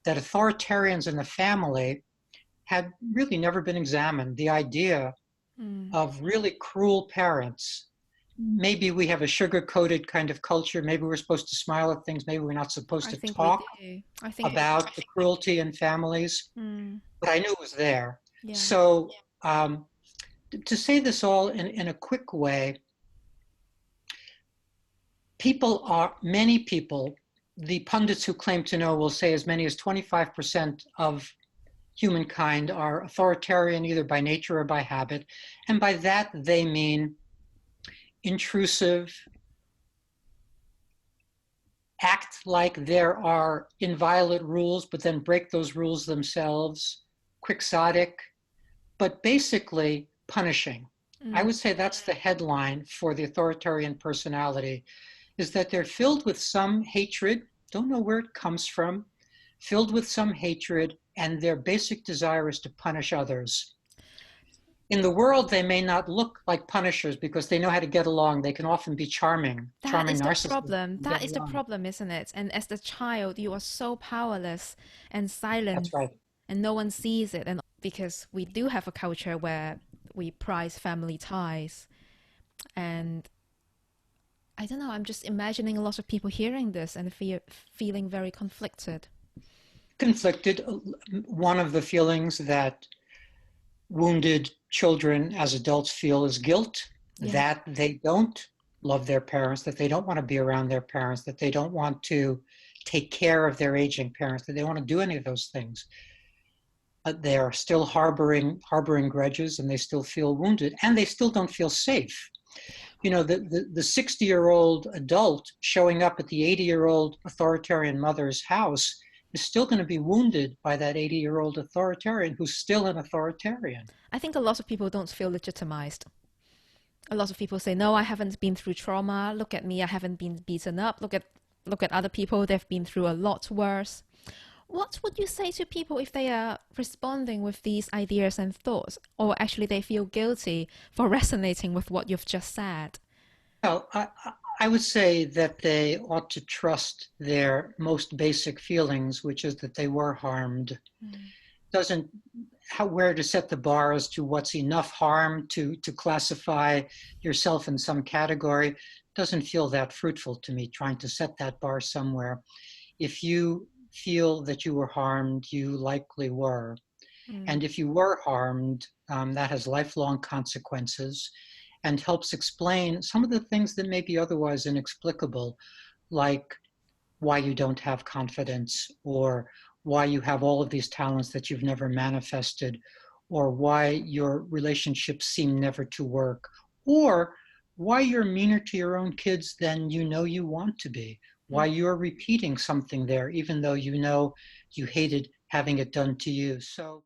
that authoritarians in the family had really never been examined. The idea Mm. of really cruel parents. Maybe we have a sugar-coated kind of culture. Maybe we're supposed to smile at things. Maybe we're not supposed I to think we talk do. I think we do. about the cruelty in families. Mm. But I knew it was there. Yeah. So to say this all in a quick way, many people, the pundits who claim to know will say as many as 25% of humankind are authoritarian either by nature or by habit. And by that, they mean intrusive, act like there are inviolate rules, but then break those rules themselves, quixotic, but basically punishing. I Mm. would say that's the headline for the authoritarian personality, is that they're filled with some hatred, don't know where it comes from, filled with some hatred, and their basic desire is to punish others. In the world, they may not look like punishers because they know how to get along. They can often be charming, That charming is the narcissists problem. and That get is the along. problem, isn't it? And as the child, you are so powerless and That's silent, right. and no one sees it. And because we do have a culture where we prize family ties, and I don't know, I'm just imagining a lot of people hearing this and feeling very conflicted. Conflicted. One of the feelings that wounded children as adults feel is guilt, Yeah. that they don't love their parents, that they don't want to be around their parents, that they don't want to take care of their aging parents, that they don't want to do any of those things. They are still harboring grudges, and they still feel wounded, and they still don't feel safe. You know, the 60-year-old adult showing up at the 80-year-old authoritarian mother's house is still going to be wounded by that 80-year-old authoritarian who's still an authoritarian. I think a lot of people don't feel legitimized. A lot of people say, "No, I haven't been through trauma. Look at me, I haven't been beaten up. Look at other people, they've been through a lot worse." What would you say to people if they are responding with these ideas and thoughts, or actually they feel guilty for resonating with what you've just said? Well, I would say that they ought to trust their most basic feelings, which is that they were harmed. Mm. Doesn't where to set the bar as to what's enough harm to classify yourself in some category doesn't feel that fruitful to me, trying to set that bar somewhere. If you feel that you were harmed, you likely were. Mm. And if you were harmed, that has lifelong consequences and helps explain some of the things that may be otherwise inexplicable, like why you don't have confidence, or why you have all of these talents that you've never manifested, or why your relationships seem never to work, or why you're meaner to your own kids than you know you want to be, why Mm. you're repeating something there, even though you know you hated having it done to you. So